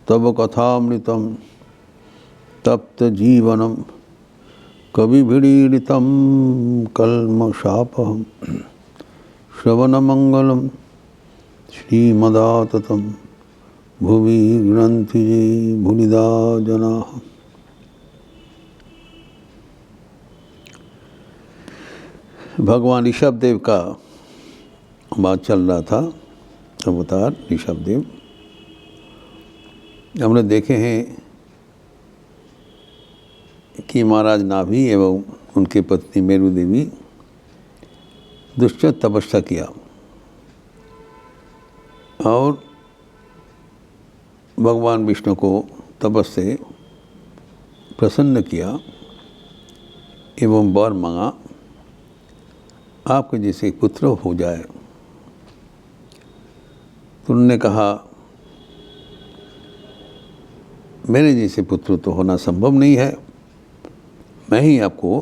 तब कथामृतम तप्त जीवनम कविभिरीडितं कल्मषापहं श्रवणमंगलम श्रीमदाततं भुवि गृह्णन्ति ये भूरिदा जनाः। भगवान ऋषभदेव का बात चल रहा था, अवतार ऋषभदेव। हमने देखे हैं कि महाराज नाभि एवं उनकी पत्नी मेरु देवी दुष्चर तपस्या किया और भगवान विष्णु को तपस से प्रसन्न किया एवं वर मांगा, आपके जैसे पुत्र हो जाए। तो उन्होंने कहा, मेरे जैसे पुत्र तो होना संभव नहीं है, मैं ही आपको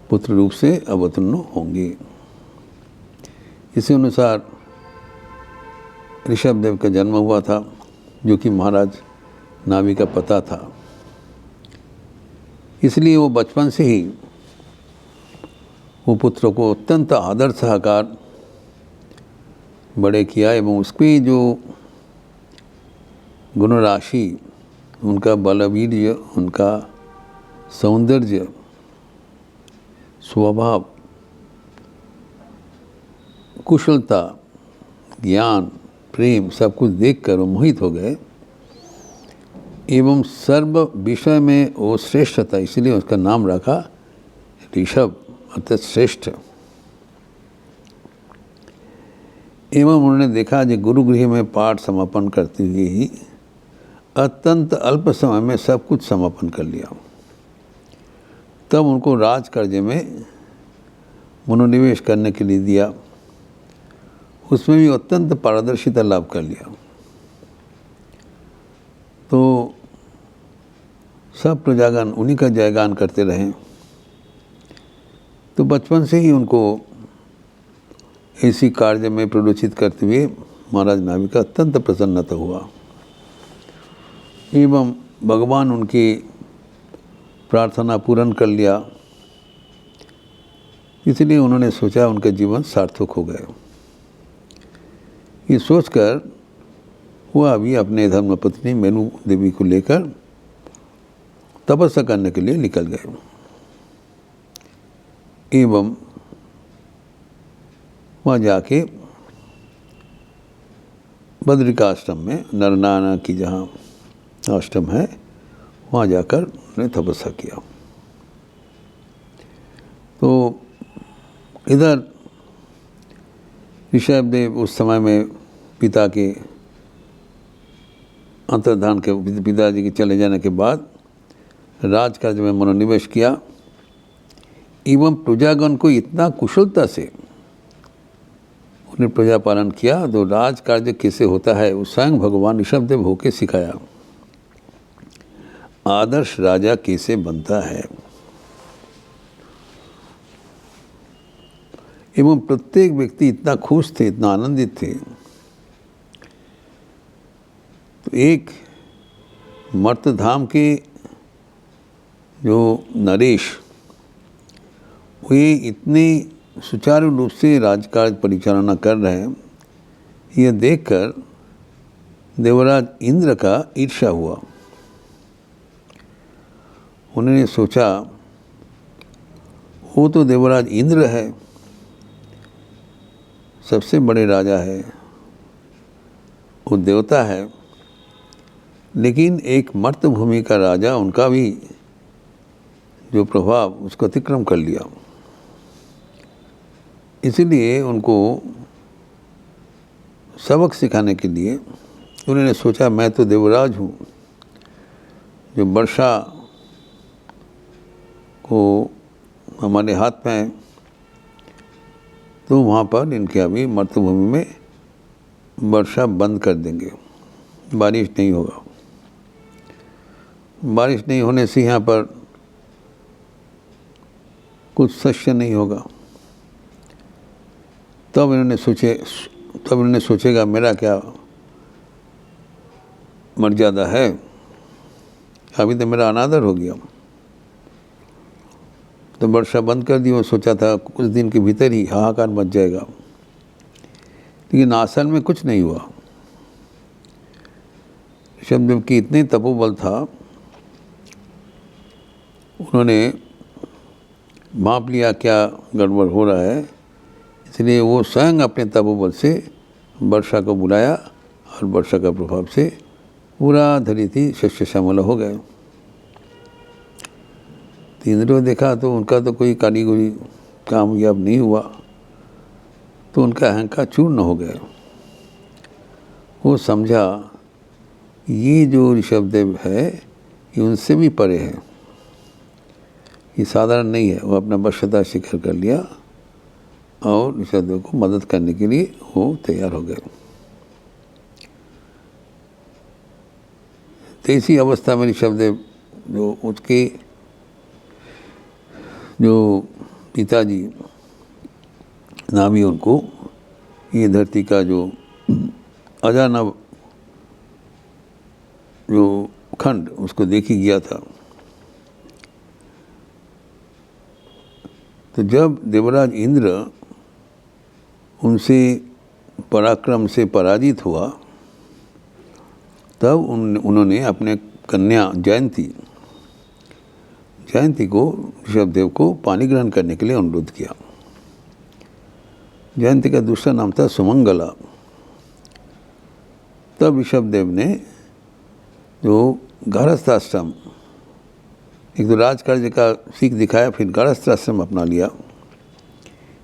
पुत्र रूप से अवतीर्ण होंगे। इसी अनुसार ऋषभदेव का जन्म हुआ था, जो कि महाराज नाभि का पता था। इसलिए वो बचपन से ही वो पुत्र को अत्यंत आदर सहकार बड़े किया एवं उसकी जो गुण राशि, उनका बलवीर्य, उनका सौंदर्य, स्वभाव, कुशलता, ज्ञान, प्रेम सब कुछ देखकर वो मोहित हो गए एवं सर्व विषय में वो श्रेष्ठ था। इसलिए उसका नाम रखा ऋषभ, अर्थात श्रेष्ठ। एवं उन्होंने देखा कि गुरुगृह में पाठ समापन करते हुए ही अत्यंत अल्प समय में सब कुछ समापन कर लिया। तब उनको राजकार्य में मनोनिवेश करने के लिए दिया, उसमें भी अत्यंत पारदर्शिता लाभ कर लिया। तो सब प्रजागण उन्हीं का जयगान करते रहे। तो बचपन से ही उनको इसी कार्य में प्ररोचित करते हुए महाराज नाभि का अत्यंत प्रसन्नता हुआ एवं भगवान उनकी प्रार्थना पूर्ण कर लिया। इसलिए उन्होंने सोचा उनका जीवन सार्थक हो गया। ये सोचकर वह अभी अपने धर्मपत्नी मेरु देवी को लेकर तपस्या करने के लिए निकल गए एवं वहाँ जाके बद्रिकाश्रम में, नरनारायण की जहाँ आश्रम है, वहाँ जाकर उन्होंने तपस्या किया। तो इधर ऋषभदेव उस समय में पिता के अंतर्धान के, पिताजी के चले जाने के बाद राजकार्य में मनोनिवेश किया एवं प्रजागण को इतना कुशलता से उन्हें प्रजा पालन किया। तो राजकार्य कैसे होता है वो स्वयं भगवान ऋषभदेव होके सिखाया। आदर्श राजा कैसे बनता है एवं प्रत्येक व्यक्ति इतना खुश थे, इतना आनंदित थे। तो एक मर्तधाम के जो नरेश, वे इतने सुचारू रूप से राजकाज परिचालना कर रहे हैं, यह देखकर देवराज इंद्र का ईर्ष्या हुआ। उन्होंने सोचा, वो तो देवराज इंद्र है, सबसे बड़े राजा है, वो देवता है, लेकिन एक मर्तभूमि का राजा, उनका भी जो प्रभाव उसको अतिक्रम कर लिया। इसीलिए उनको सबक सिखाने के लिए उन्होंने सोचा, मैं तो देवराज हूँ, जो वर्षा को हमारे हाथ में है, तो वहाँ पर इनके अभी मर्तभूमि में वर्षा बंद कर देंगे, बारिश नहीं होगा। बारिश नहीं होने से यहाँ पर कुछ शस्य नहीं होगा। तब इन्होंने सोचेगा मेरा क्या मर्यादा है, अभी तो मेरा अनादर हो गया। तो वर्षा बंद कर दी। वो सोचा था कुछ दिन के भीतर ही हाहाकार मच जाएगा, लेकिन असल में कुछ नहीं हुआ। ऋषभदेव की इतनी तपोबल था, उन्होंने भांप लिया क्या गड़बड़ हो रहा है, इसलिए वो स्वयं अपने तपोबल से वर्षा को बुलाया और वर्षा का प्रभाव से पूरा धरती शस्य श्यामल हो गए। इंद्र देखा तो उनका तो कोई कारीगरी कामयाब नहीं हुआ, तो उनका अहंकार चूर्ण हो गया। वो समझा ये जो ऋषभदेव है ये उनसे भी परे है, ये साधारण नहीं है। वो अपना वश्यता स्वीकार कर लिया और ऋषभदेव को मदद करने के लिए वो तैयार हो गए। तो इसी अवस्था में ऋषभदेव जो उसके जो पिताजी नाभी उनको ये धरती का जो अजानब जो खंड उसको देखी गया था। तो जब देवराज इंद्र उनसे पराक्रम से पराजित हुआ, तब उन्होंने अपने कन्या जयंती को ऋषभदेव को पानी ग्रहण करने के लिए अनुरोध किया। जयंती का दूसरा नाम था सुमंगला। तब ऋषभदेव ने जो गारस्थाश्रम, एक तो राजकार्य का सीख दिखाया, फिर गारस्थाश्रम अपना लिया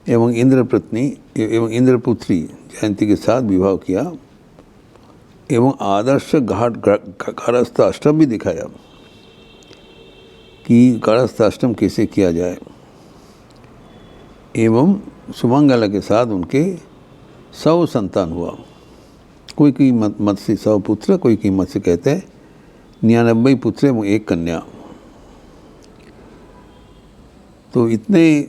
एवं इंद्रपत्नी एवं इंद्रपुत्री जयंती के साथ विवाह किया एवं आदर्श गारस्थाश्रम भी दिखाया कि गारस्थाश्रम कैसे किया जाए। एवं सुमंगला के साथ उनके 100 संतान हुआ। कोई मत से 100 पुत्र, कोई मत से कहते हैं 99 पुत्र एवं 1 कन्या। तो इतने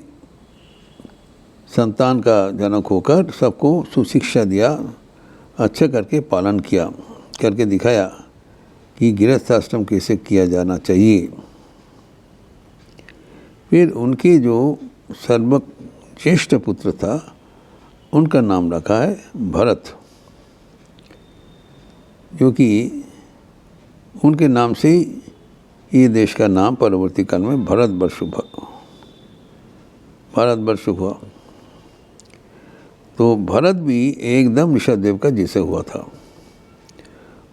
संतान का जनक होकर सबको सुशिक्षा दिया, अच्छा करके पालन किया, करके दिखाया कि गृहस्थाश्रम कैसे किया जाना चाहिए। फिर उनके जो सर्वश्रेष्ठ पुत्र था उनका नाम रखा है भरत, क्योंकि उनके नाम से ही ये देश का नाम परवर्ती काल में भारतवर्ष हुआ। तो भरत भी एकदम ऋषभदेव का जैसे हुआ था।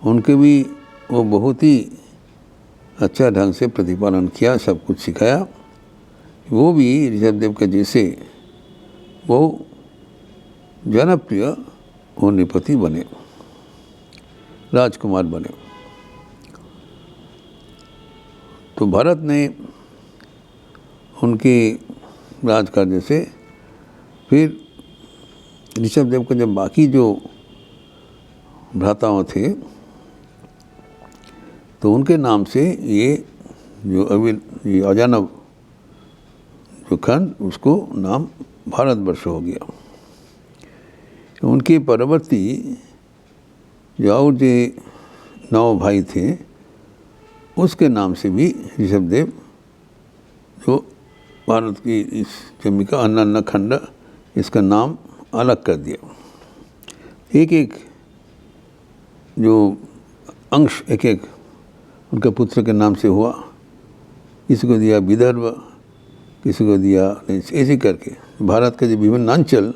उनके भी वो बहुत ही अच्छा ढंग से प्रतिपालन किया, सब कुछ सिखाया। वो भी ऋषभदेव के जैसे वो जनप्रिय वो नृपति बने, राजकुमार बने। तो भरत ने उनके राजकार्य से फिर ऋषभदेव को जब बाकी जो भ्राताओं थे तो उनके नाम से ये जो अभी ये अजानब जो खंड उसको नाम भारतवर्ष हो गया। उनके परवर्ती जो और जो 9 भाई थे उसके नाम से भी ऋषभदेव जो भारत की इस जमीन का अन्य खंड इसका नाम अलग कर दिया। एक एक जो अंश एक एक उनके पुत्र के नाम से हुआ। किसी को दिया विदर्भ, किसी को दिया ऐसे करके भारत के जो विभिन्न अंचल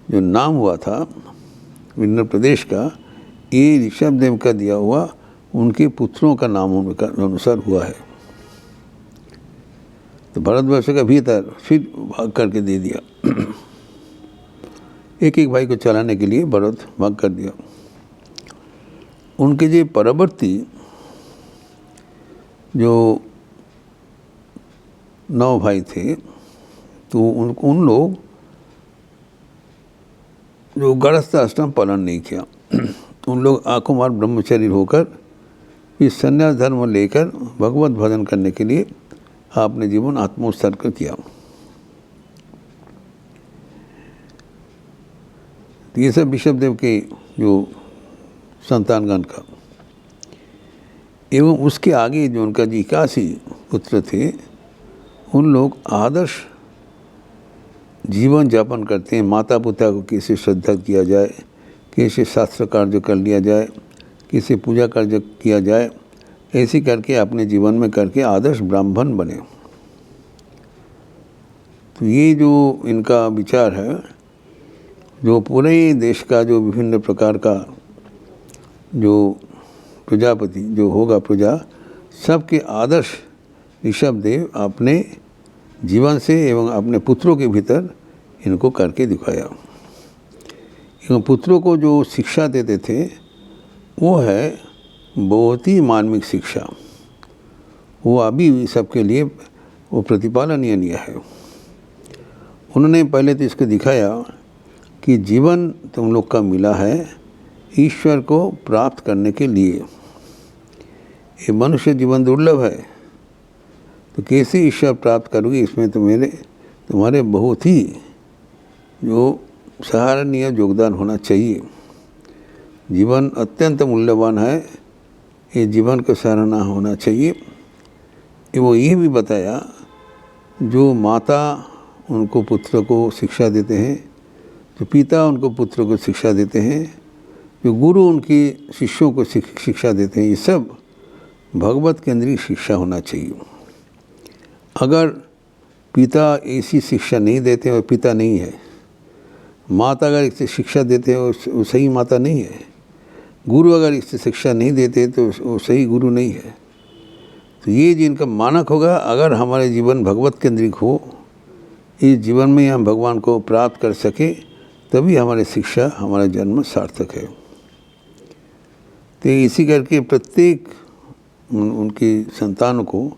जो नाम हुआ था विभिन्न प्रदेश का, ये ऋषभदेव का दिया हुआ उनके पुत्रों का नाम अनुसार हुआ है। तो भारतवर्ष का भीतर फिर भाग करके दे दिया। एक एक भाई को चलाने के लिए भरत भाग कर दिया। उनके जो परवर्ती जो 9 भाई थे तो उन लोग जो गृहस्थाश्रम पालन नहीं किया, उन लोग आकुमार ब्रह्मचारी होकर इस संन्यास धर्म लेकर भगवत भजन करने के लिए आपने जीवन आत्मोत्सर्ग किया। ये सब ऋषभदेव के जो संतानगण का एवं उसके आगे जो उनका जी 81 पुत्र थे, उन लोग आदर्श जीवन यापन करते हैं। माता पिता को कैसे श्रद्धा किया जाए, कैसे शास्त्र कार्य कर लिया जाए, कैसे पूजा कार्य किया जाए, ऐसे करके अपने जीवन में करके आदर्श ब्राह्मण बने। तो ये जो इनका विचार है, जो पूरे देश का जो विभिन्न प्रकार का जो प्रजापति जो होगा प्रजा, सबके आदर्श ऋषभदेव अपने जीवन से एवं अपने पुत्रों के भीतर इनको करके दिखाया। एवं पुत्रों को जो शिक्षा देते थे वो है बहुत ही मार्मिक शिक्षा। वो अभी सबके लिए वो प्रतिपालनीय है। उन्होंने पहले तो इसको दिखाया कि जीवन तुम लोग का मिला है ईश्वर को प्राप्त करने के लिए। ये मनुष्य जीवन दुर्लभ है, तो कैसे ईश्वर प्राप्त करोगे, इसमें तुम्हारे बहुत ही जो सराहनीय योगदान होना चाहिए। जीवन अत्यंत मूल्यवान है, ये जीवन को सराहना होना चाहिए। वो ये भी बताया, जो माता उनको पुत्र को शिक्षा देते हैं, जो पिता उनको पुत्र को शिक्षा देते हैं, जो गुरु उनके शिष्यों को शिक्षा देते हैं, ये सब भगवत केंद्रीय शिक्षा होना चाहिए। अगर पिता ऐसी शिक्षा नहीं देते और पिता नहीं है, माता अगर इससे शिक्षा देते हैं वो सही माता नहीं है, गुरु अगर इससे शिक्षा नहीं देते तो वो सही गुरु नहीं है। तो ये जिनका मानक होगा, अगर हमारे जीवन भगवत केंद्रित हो, इस जीवन में हम भगवान को प्राप्त कर सके, तभी हमारी शिक्षा, हमारा जन्म सार्थक है। तो इसी करके प्रत्येक उनकी संतानों को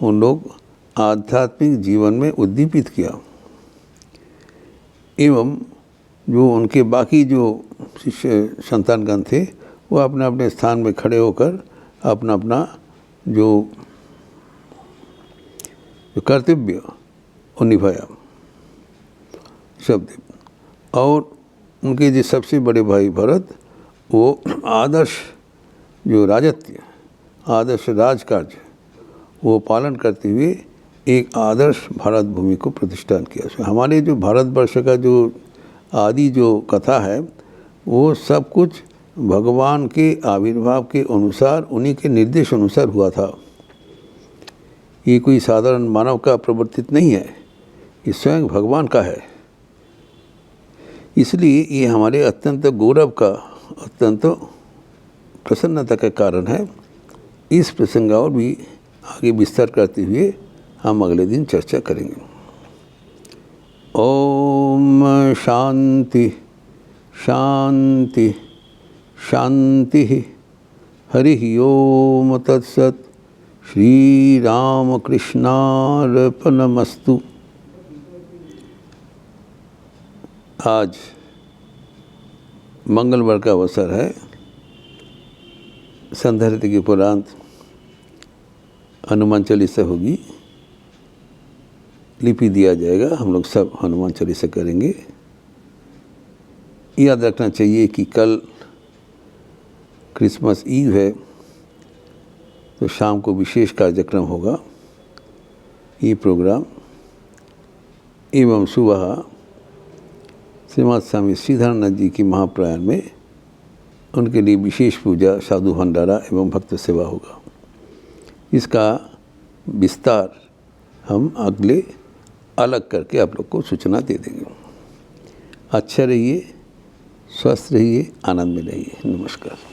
उन लोग आध्यात्मिक जीवन में उद्दीपित किया। एवं जो उनके बाकी जो शिष्य संतानगण थे, वो अपने अपने स्थान में खड़े होकर अपना अपना जो कर्तव्य वो निभाया शब्द। और उनके जो सबसे बड़े भाई भरत, वो आदर्श जो राजत्य, आदर्श राजकार्य वो पालन करते हुए एक आदर्श भारत भूमि को प्रतिष्ठान किया। हमारे जो भारतवर्ष का जो आदि जो कथा है, वो सब कुछ भगवान के आविर्भाव के अनुसार, उन्हीं के निर्देश अनुसार हुआ था। ये कोई साधारण मानव का प्रवर्तित नहीं है, ये स्वयं भगवान का है। इसलिए ये हमारे अत्यंत गौरव का, अत्यंत प्रसन्नता का कारण है। इस प्रसंग और भी आगे विस्तार करते हुए हम अगले दिन चर्चा करेंगे। ओम शांति शांति शांति। हरि ओम तत्सत। श्री राम कृष्णार्पणमस्तु। आज मंगलवार का अवसर है। संध्या के उपरांत हनुमान चालीसा होगी, लिपि दिया जाएगा। हम लोग सब हनुमान चालीसा करेंगे। याद रखना चाहिए कि कल क्रिसमस ईव है, तो शाम को विशेष कार्यक्रम होगा। ये प्रोग्राम एवं सुबह श्रीमद स्वामी श्रीधरनाथ जी की महाप्रयाण में उनके लिए विशेष पूजा, साधु भंडारा एवं भक्त सेवा होगा। इसका विस्तार हम अगले अलग करके आप लोग को सूचना दे देंगे। अच्छा रहिए, स्वस्थ रहिए, आनंद में रहिए। नमस्कार।